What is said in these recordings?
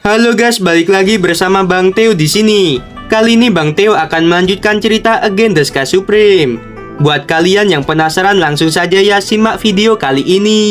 Halo guys, balik lagi bersama Bang Teo di sini. Kali ini Bang Teo akan melanjutkan cerita Again the Sky Supreme. Buat kalian yang penasaran, langsung saja ya simak video kali ini.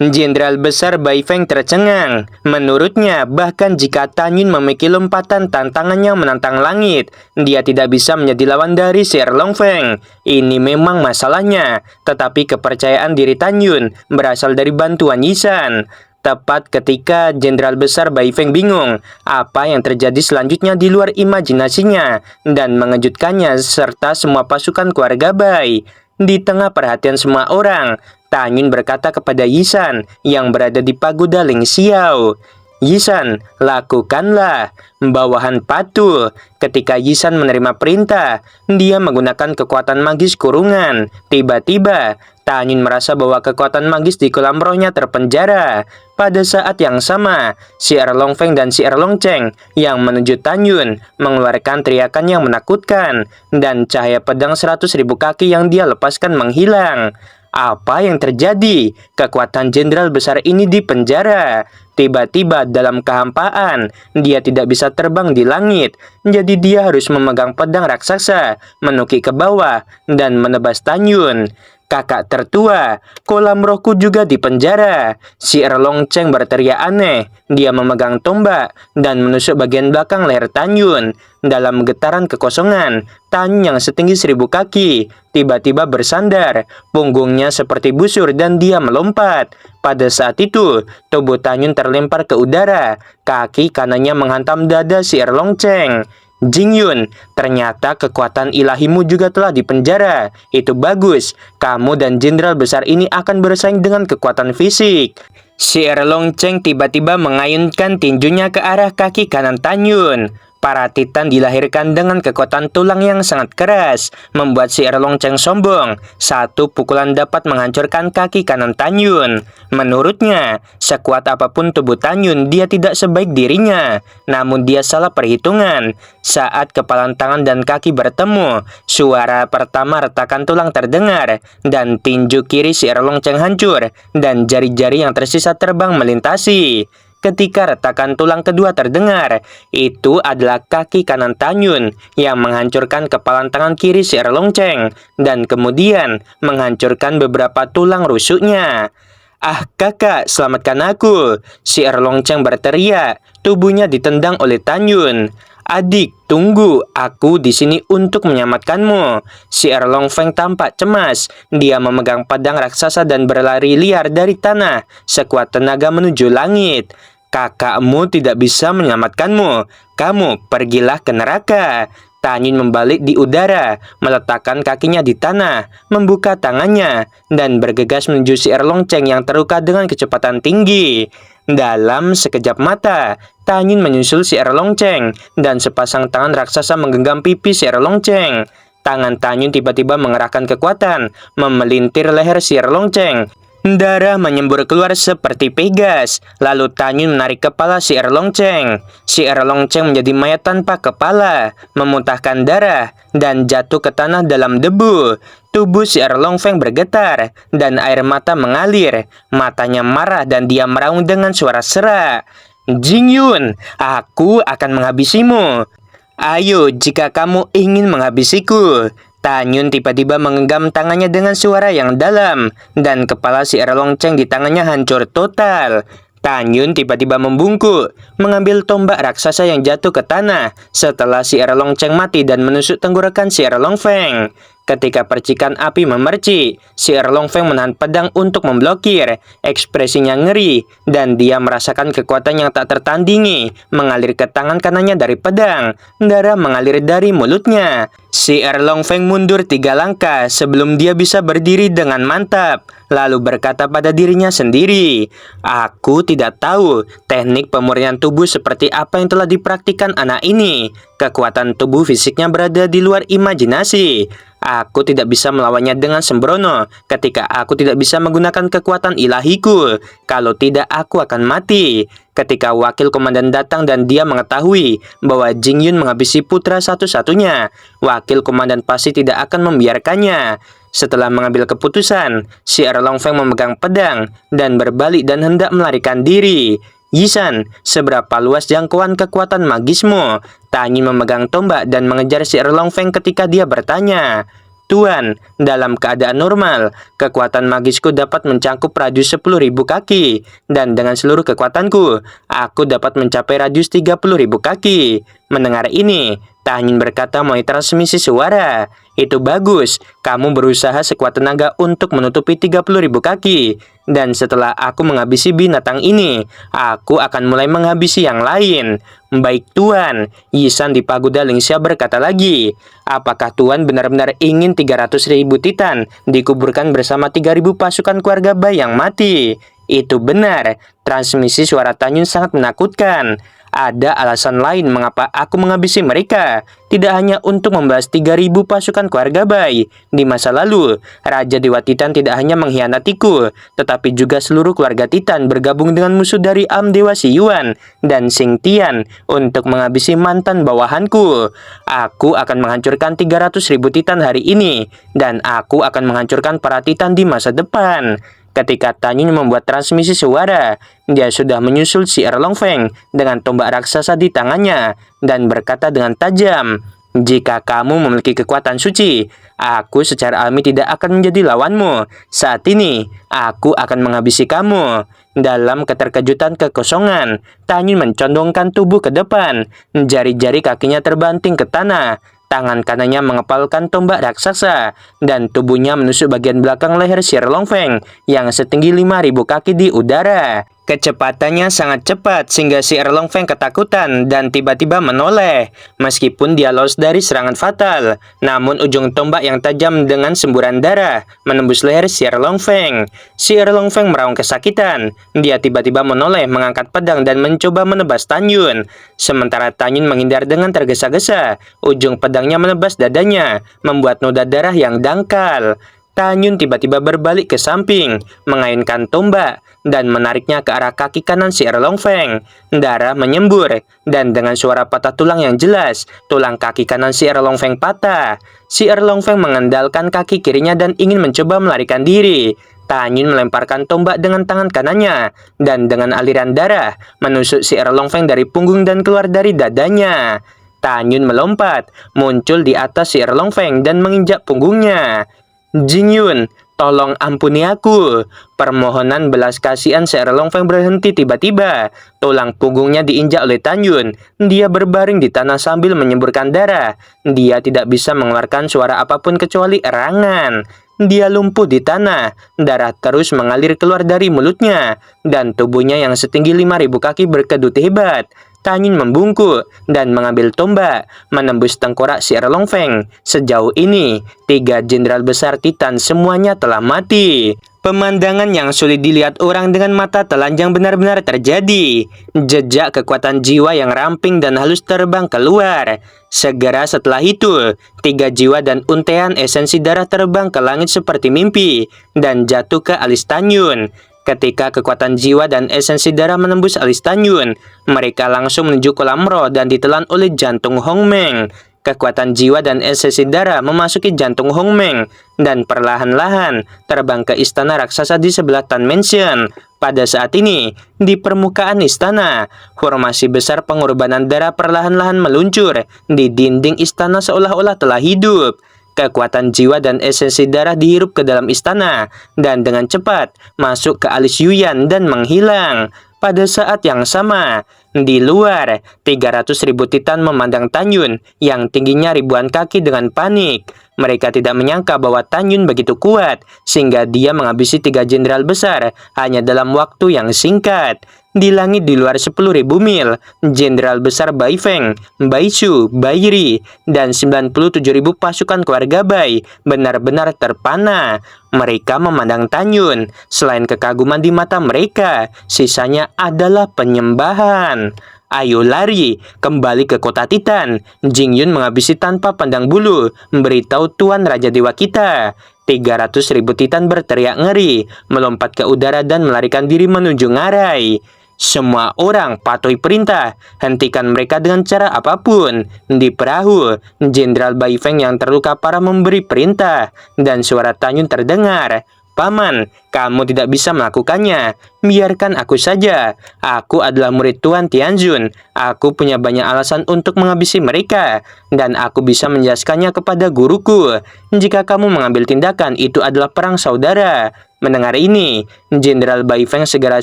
Jenderal Besar Bai Feng tercengang. Menurutnya, bahkan jika Tan Yun memiliki lompatan tantangan yang menantang langit, dia tidak bisa menjadi lawan dari Sir Long Feng. Ini memang masalahnya, tetapi kepercayaan diri Tan Yun berasal dari bantuan Yisan. Tepat ketika Jenderal Besar Bai Feng bingung apa yang terjadi selanjutnya di luar imajinasinya dan mengejutkannya serta semua pasukan keluarga Bai. Di tengah perhatian semua orang, Tan Yun berkata kepada Yisan yang berada di pagoda Ling Xiao, "Yisan, lakukanlah." Bawahan patuh. Ketika Yisan menerima perintah, dia menggunakan kekuatan magis kurungan. Tiba-tiba, Tan Yun merasa bahwa kekuatan magis di kolam rohnya terpenjara. Pada saat yang sama, si Long Feng dan si Long Cheng yang menuju Tan Yun mengeluarkan teriakan yang menakutkan, dan cahaya pedang 100.000 kaki yang dia lepaskan menghilang. Apa yang terjadi? Kekuatan jenderal besar ini di penjara. Tiba-tiba dalam kehampaan, dia tidak bisa terbang di langit. Jadi dia harus memegang pedang raksasa, menukik ke bawah, dan menebas Tan Yun. Kakak tertua, kolam rohku juga di penjara. Si Long Cheng berteriak aneh. Dia memegang tombak dan menusuk bagian belakang leher Tan Yun. Dalam getaran kekosongan, Tan Yun yang setinggi 1000 kaki tiba-tiba bersandar. Punggungnya seperti busur dan dia melompat. Pada saat itu, tubuh Tan Yun terlempar ke udara. Kaki kanannya menghantam dada si Long Cheng. Jing Yun, ternyata kekuatan ilahimu juga telah dipenjara. Itu bagus, kamu dan jenderal besar ini akan bersaing dengan kekuatan fisik. Si Long Cheng tiba-tiba mengayunkan tinjunya ke arah kaki kanan Tan Yun. Para titan dilahirkan dengan kekuatan tulang yang sangat keras, membuat si Long Cheng sombong. Satu pukulan dapat menghancurkan kaki kanan Tan Yun. Menurutnya, sekuat apapun tubuh Tan Yun, dia tidak sebaik dirinya. Namun dia salah perhitungan. Saat kepalan tangan dan kaki bertemu, suara pertama retakan tulang terdengar, dan tinju kiri si Long Cheng hancur, dan jari-jari yang tersisa terbang melintasi. Ketika retakan tulang kedua terdengar, itu adalah kaki kanan Tan Yun yang menghancurkan kepalan tangan kiri si Long Cheng dan kemudian menghancurkan beberapa tulang rusuknya. "Ah kakak, selamatkan aku!" Si Long Cheng berteriak. Tubuhnya ditendang oleh Tan Yun. "Adik, tunggu, aku di sini untuk menyelamatkanmu." Si Long Feng tampak cemas. Dia memegang pedang raksasa dan berlari liar dari tanah sekuat tenaga menuju langit. "Kakakmu tidak bisa menyelamatkanmu. Kamu pergilah ke neraka." Tan Yun membalik di udara, meletakkan kakinya di tanah, membuka tangannya, dan bergegas menuju si Long Cheng yang terluka dengan kecepatan tinggi. Dalam sekejap mata, Tan Yun menyusul si Long Cheng, dan sepasang tangan raksasa menggenggam pipi si Long Cheng. Tangan Tan Yun tiba-tiba mengerahkan kekuatan, memelintir leher si Long Cheng. Darah menyembur keluar seperti pegas. Lalu Tan Yun menarik kepala si Long Cheng. Si Long Cheng menjadi mayat tanpa kepala, memuntahkan darah, dan jatuh ke tanah dalam debu. Tubuh si Long Feng bergetar, dan air mata mengalir. Matanya marah dan dia meraung dengan suara serak. "Jing Yun, aku akan menghabisimu. Ayo jika kamu ingin menghabisiku." Tan Yun tiba-tiba menggenggam tangannya dengan suara yang dalam, dan kepala si Long Cheng di tangannya hancur total. Tan Yun tiba-tiba membungkuk, mengambil tombak raksasa yang jatuh ke tanah setelah si Long Cheng mati dan menusuk tenggorokan si Long Feng. Ketika percikan api memercik, si Long Feng menahan pedang untuk memblokir. Ekspresinya ngeri, dan dia merasakan kekuatan yang tak tertandingi mengalir ke tangan kanannya dari pedang. Darah mengalir dari mulutnya. Si Long Feng mundur 3 langkah sebelum dia bisa berdiri dengan mantap, lalu berkata pada dirinya sendiri, "Aku tidak tahu teknik pemurnian tubuh seperti apa yang telah dipraktikkan anak ini. Kekuatan tubuh fisiknya berada di luar imajinasi. Aku tidak bisa melawannya dengan sembrono ketika aku tidak bisa menggunakan kekuatan ilahiku. Kalau tidak, aku akan mati." Ketika wakil komandan datang dan dia mengetahui bahwa Jing Yun menghabisi putra satu-satunya, wakil komandan pasti tidak akan membiarkannya. Setelah mengambil keputusan, si Long Feng memegang pedang dan berbalik dan hendak melarikan diri. Yisan, seberapa luas jangkauan kekuatan magismu? Tanyun memegang tombak dan mengejar si Erlong Feng ketika dia bertanya. Tuan, dalam keadaan normal, kekuatan magisku dapat mencakup radius 10.000 kaki. Dan dengan seluruh kekuatanku, aku dapat mencapai radius 30.000 kaki. Mendengar ini, Tanyun berkata melalui transmisi suara. Itu bagus, kamu berusaha sekuat tenaga untuk menutupi 30.000 kaki. Dan setelah aku menghabisi binatang ini, aku akan mulai menghabisi yang lain. Baik Tuan, Yisan di pagoda Lingxia berkata lagi. Apakah Tuan benar-benar ingin 300.000 titan dikuburkan bersama 3.000 pasukan keluarga Bai yang mati? Itu benar, transmisi suara Tanyun sangat menakutkan. Ada alasan lain mengapa aku menghabisi mereka. Tidak hanya untuk membalas 3.000 pasukan keluarga Bai. Di masa lalu, Raja Dewa Titan tidak hanya mengkhianatiku, tetapi juga seluruh keluarga Titan bergabung dengan musuh dari Am Dewa Siyuan dan Xing Tian untuk menghabisi mantan bawahanku. Aku akan menghancurkan 300.000 Titan hari ini, dan aku akan menghancurkan para Titan di masa depan. Ketika Tanyun membuat transmisi suara, dia sudah menyusul si Erlong Feng dengan tombak raksasa di tangannya dan berkata dengan tajam, "Jika kamu memiliki kekuatan suci, aku secara alami tidak akan menjadi lawanmu. Saat ini, aku akan menghabisi kamu." Dalam keterkejutan kekosongan, Tanyun mencondongkan tubuh ke depan, jari-jari kakinya terbanting ke tanah. Tangan kanannya mengepalkan tombak raksasa, dan tubuhnya menusuk bagian belakang leher si Erlong Feng yang setinggi 5.000 kaki di udara. Kecepatannya sangat cepat sehingga si Erlong Feng ketakutan dan tiba-tiba menoleh. Meskipun dia lolos dari serangan fatal, namun ujung tombak yang tajam dengan semburan darah menembus leher si Erlong Feng. Si Erlong Feng meraung kesakitan. Dia tiba-tiba menoleh, mengangkat pedang dan mencoba menebas Tanyun. Sementara Tanyun menghindar dengan tergesa-gesa, ujung pedangnya menebas dadanya, membuat noda darah yang dangkal. Tanyun tiba-tiba berbalik ke samping, mengayunkan tombak, dan menariknya ke arah kaki kanan si Erlong Feng. Darah menyembur, dan dengan suara patah tulang yang jelas, tulang kaki kanan si Erlong Feng patah. Si Erlong Feng mengandalkan kaki kirinya dan ingin mencoba melarikan diri. Tanyun melemparkan tombak dengan tangan kanannya, dan dengan aliran darah, menusuk si Erlong Feng dari punggung dan keluar dari dadanya. Tanyun melompat, muncul di atas si Erlong Feng dan menginjak punggungnya. Jingyun, tolong ampuni aku. Permohonan belas kasihan si Erlong Feng berhenti tiba-tiba. Tulang punggungnya diinjak oleh Tanyun. Dia berbaring di tanah sambil menyemburkan darah. Dia tidak bisa mengeluarkan suara apapun kecuali erangan. Dia lumpuh di tanah. Darah terus mengalir keluar dari mulutnya, dan tubuhnya yang setinggi 5.000 kaki berkedut hebat. Tanyun membungkuk dan mengambil tombak, menembus tengkorak si Erlong Feng. Sejauh ini, 3 jenderal besar Titan semuanya telah mati. Pemandangan yang sulit dilihat orang dengan mata telanjang benar-benar terjadi. Jejak kekuatan jiwa yang ramping dan halus terbang keluar. Segera setelah itu, 3 jiwa dan untaian esensi darah terbang ke langit seperti mimpi dan jatuh ke alis Tanyun. Ketika kekuatan jiwa dan esensi darah menembus alis Tanyun, mereka langsung menuju kolam roh dan ditelan oleh jantung Hongmeng. Kekuatan jiwa dan esensi darah memasuki jantung Hongmeng dan perlahan-lahan terbang ke istana raksasa di sebelah Tan Mansion. Pada saat ini, di permukaan istana, formasi besar pengorbanan darah perlahan-lahan meluncur di dinding istana seolah-olah telah hidup. Kekuatan jiwa dan esensi darah dihirup ke dalam istana dan dengan cepat masuk ke alis Yuyan dan menghilang. Pada saat yang sama, di luar, 300.000 Titan memandang Tanyun yang tingginya ribuan kaki dengan panik. Mereka tidak menyangka bahwa Tanyun begitu kuat, sehingga dia menghabisi 3 jenderal besar hanya dalam waktu yang singkat. Di langit di luar 10.000 mil, jenderal besar Bai Feng, Bai Shu, Bai Ri, dan 97.000 pasukan keluarga Bai benar-benar terpana. Mereka memandang Tanyun. Selain kekaguman di mata mereka, sisanya adalah penyembahan. Ayo lari, kembali ke kota Titan. Jingyun menghabisi tanpa pandang bulu, memberitahu Tuan Raja Dewa kita. 300.000 Titan berteriak ngeri, melompat ke udara dan melarikan diri menuju ngarai. Semua orang patuhi perintah, hentikan mereka dengan cara apapun. Di perahu, Jenderal Bai Feng yang terluka parah memberi perintah, dan suara Tanyun terdengar. Paman, kamu tidak bisa melakukannya. Biarkan aku saja. Aku adalah murid Tuan Tianzun. Aku punya banyak alasan untuk menghabisi mereka. Dan aku bisa menjelaskannya kepada guruku. Jika kamu mengambil tindakan, itu adalah perang saudara. Mendengar ini, Jenderal Bai Feng segera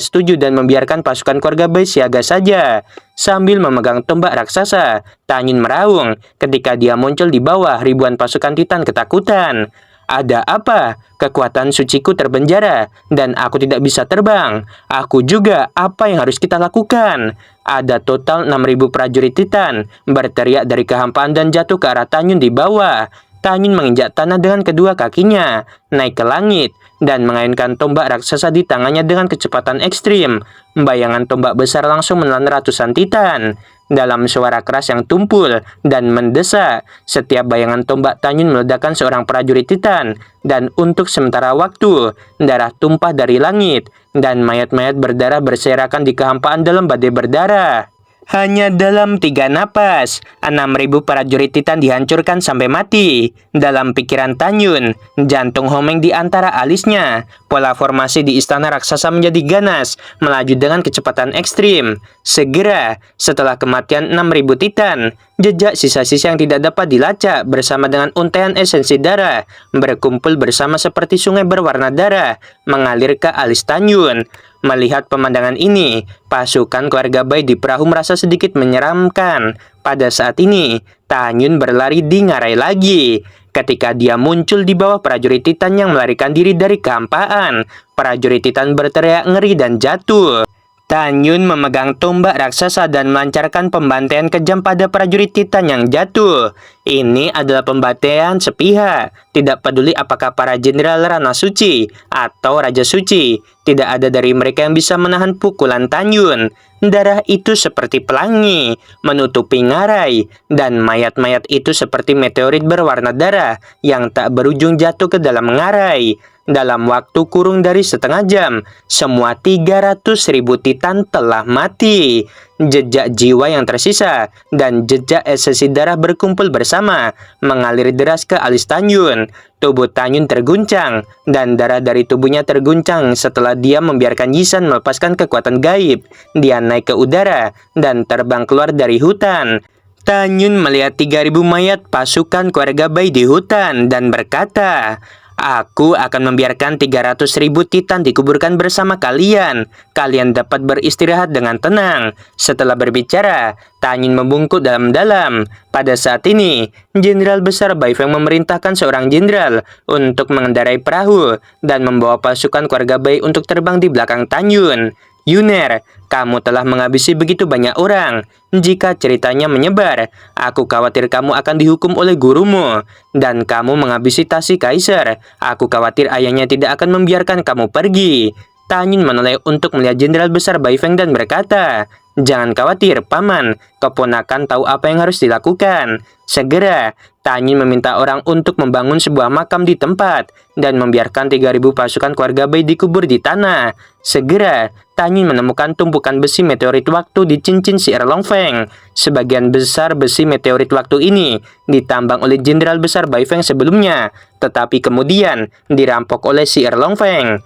setuju dan membiarkan pasukan keluarga Bai siaga saja. Sambil memegang tombak raksasa, Tan Yun meraung ketika dia muncul di bawah ribuan pasukan Titan ketakutan. Ada apa? Kekuatan suciku terpenjara, dan aku tidak bisa terbang. Aku juga, apa yang harus kita lakukan? Ada total 6.000 prajurit Titan, berteriak dari kehampaan dan jatuh ke arah Tan Yun di bawah. Tan Yun menginjak tanah dengan kedua kakinya, naik ke langit, dan mengayunkan tombak raksasa di tangannya dengan kecepatan ekstrim. Bayangan tombak besar langsung menelan ratusan Titan. Dalam suara keras yang tumpul dan mendesak, setiap bayangan tombak Tan Yun meledakkan seorang prajurit Titan, dan untuk sementara waktu, darah tumpah dari langit, dan mayat-mayat berdarah berserakan di kehampaan dalam badai berdarah. Hanya dalam 3 napas, 6.000 prajurit Titan dihancurkan sampai mati. Dalam pikiran Tan Yun, jantung Hong Meng di antara alisnya. Pola formasi di istana raksasa menjadi ganas, melaju dengan kecepatan ekstrim. Segera, setelah kematian 6.000 Titan, jejak sisa-sisa yang tidak dapat dilacak bersama dengan untaian esensi darah, berkumpul bersama seperti sungai berwarna darah, mengalir ke alis Tan Yun. Melihat pemandangan ini, pasukan keluarga Bai di perahu merasa sedikit menyeramkan. Pada saat ini, Tan Yun berlari di ngarai lagi. Ketika dia muncul di bawah prajurit Titan yang melarikan diri dari kehampaan, prajurit Titan berteriak ngeri dan jatuh. Tan Yun memegang tombak raksasa dan melancarkan pembantaian kejam pada prajurit Titan yang jatuh. Ini adalah pembantaian sepihak. Tidak peduli apakah para jenderal Rana Suci atau Raja Suci, tidak ada dari mereka yang bisa menahan pukulan Tan Yun. Darah itu seperti pelangi, menutupi ngarai, dan mayat-mayat itu seperti meteorit berwarna darah yang tak berujung jatuh ke dalam ngarai. Dalam waktu kurang dari setengah jam, semua 300.000 Titan telah mati. Jejak jiwa yang tersisa dan jejak esensi darah berkumpul bersama, mengalir deras ke alis Tan Yun. Tubuh Tan Yun terguncang, dan darah dari tubuhnya terguncang setelah dia membiarkan Yisan melepaskan kekuatan gaib. Dia naik ke udara dan terbang keluar dari hutan. Tan Yun melihat 3.000 mayat pasukan keluarga Bai di hutan dan berkata, "Aku akan membiarkan 300.000 Titan dikuburkan bersama kalian. Kalian dapat beristirahat dengan tenang." Setelah berbicara, Tan Yun membungkuk dalam-dalam. Pada saat ini, Jenderal Besar Bai Feng memerintahkan seorang jenderal untuk mengendarai perahu dan membawa pasukan keluarga Bai untuk terbang di belakang Tan Yun. "Yuner, kamu telah menghabisi begitu banyak orang. Jika ceritanya menyebar, aku khawatir kamu akan dihukum oleh gurumu. Dan kamu menghabisi Tasi Kaisar. Aku khawatir ayahnya tidak akan membiarkan kamu pergi." Tan Yun menoleh untuk melihat Jenderal Besar Bai Feng dan berkata, "Jangan khawatir, Paman. Keponakan tahu apa yang harus dilakukan." Segera, Tan Yun meminta orang untuk membangun sebuah makam di tempat dan membiarkan 3.000 pasukan keluarga Bai dikubur di tanah. Segera, Tan Yun menemukan tumpukan besi meteorit waktu di cincin si Erlong Feng. Sebagian besar besi meteorit waktu ini ditambang oleh Jenderal Besar Bai Feng sebelumnya, tetapi kemudian dirampok oleh si Erlong Feng.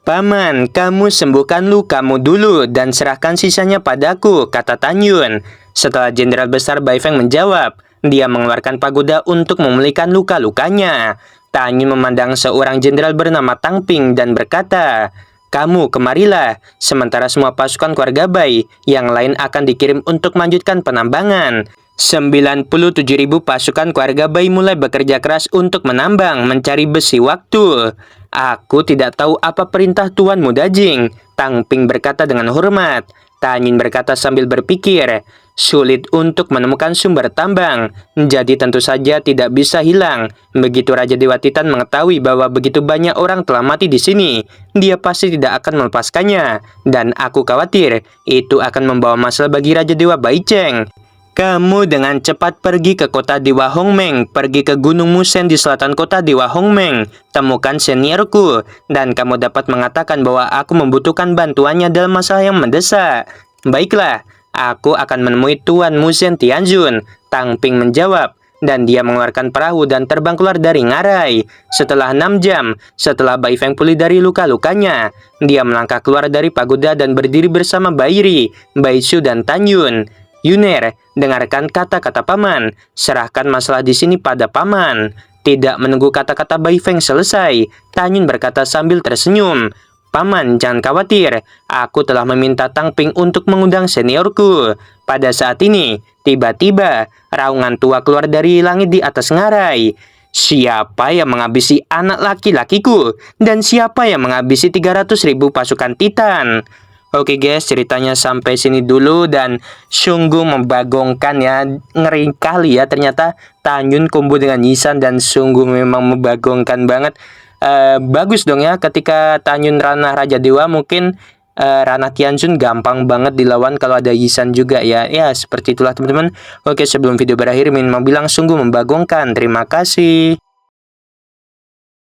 "Paman, kamu sembuhkan lukamu dulu dan serahkan sisanya padaku," kata Tan Yun. Setelah Jenderal Besar Bai Feng menjawab, dia mengeluarkan pagoda untuk memulihkan luka-lukanya. Tan Yun memandang seorang jenderal bernama Tang Ping dan berkata, "Kamu kemarilah, sementara semua pasukan keluarga Bai yang lain akan dikirim untuk melanjutkan penambangan." 97.000 pasukan keluarga Bai mulai bekerja keras untuk menambang, mencari besi waktu. "Aku tidak tahu apa perintah Tuan Muda Jing," Tang Ping berkata dengan hormat. Tan Yun berkata sambil berpikir, "Sulit untuk menemukan sumber tambang, jadi tentu saja tidak bisa hilang. Begitu Raja Dewa Titan mengetahui bahwa begitu banyak orang telah mati di sini, dia pasti tidak akan melepaskannya. Dan aku khawatir itu akan membawa masalah bagi Raja Dewa Bai Cheng. Kamu dengan cepat pergi ke kota Dewa Hong Meng, pergi ke Gunung Musen di selatan kota Dewa Hong Meng, temukan seniorku, dan kamu dapat mengatakan bahwa aku membutuhkan bantuannya dalam masalah yang mendesak." "Baiklah, aku akan menemui Tuan Musen Tianzun," Tang Ping menjawab. dan dia mengeluarkan perahu dan terbang keluar dari ngarai. Setelah 6 jam, setelah Bai Feng pulih dari luka-lukanya, dia melangkah keluar dari pagoda dan berdiri bersama Bairi, Baisu, dan Tanyun. Yuner, dengarkan kata-kata paman. Serahkan masalah di sini pada paman. Tidak menunggu kata-kata Bai Feng selesai, Tanyun berkata sambil tersenyum, Paman, jangan khawatir. Aku telah meminta Tang Ping untuk mengundang seniorku. Pada saat ini, tiba-tiba, raungan tua keluar dari langit di atas ngarai. Siapa yang menghabisi anak laki-lakiku? Dan siapa yang menghabisi 300.000 pasukan Titan? Oke guys, ceritanya sampai sini dulu dan sungguh membagongkan ya. Ngeri kali ya ternyata Tanyun combo dengan Yisan dan sungguh memang membagongkan banget. Bagus dong ya ketika Tanyun ranah Raja Dewa, mungkin ranah Tianjun gampang banget dilawan kalau ada Yisan juga ya. Ya seperti itulah teman-teman. Oke, sebelum video berakhir Min mau bilang sungguh membagongkan. Terima kasih.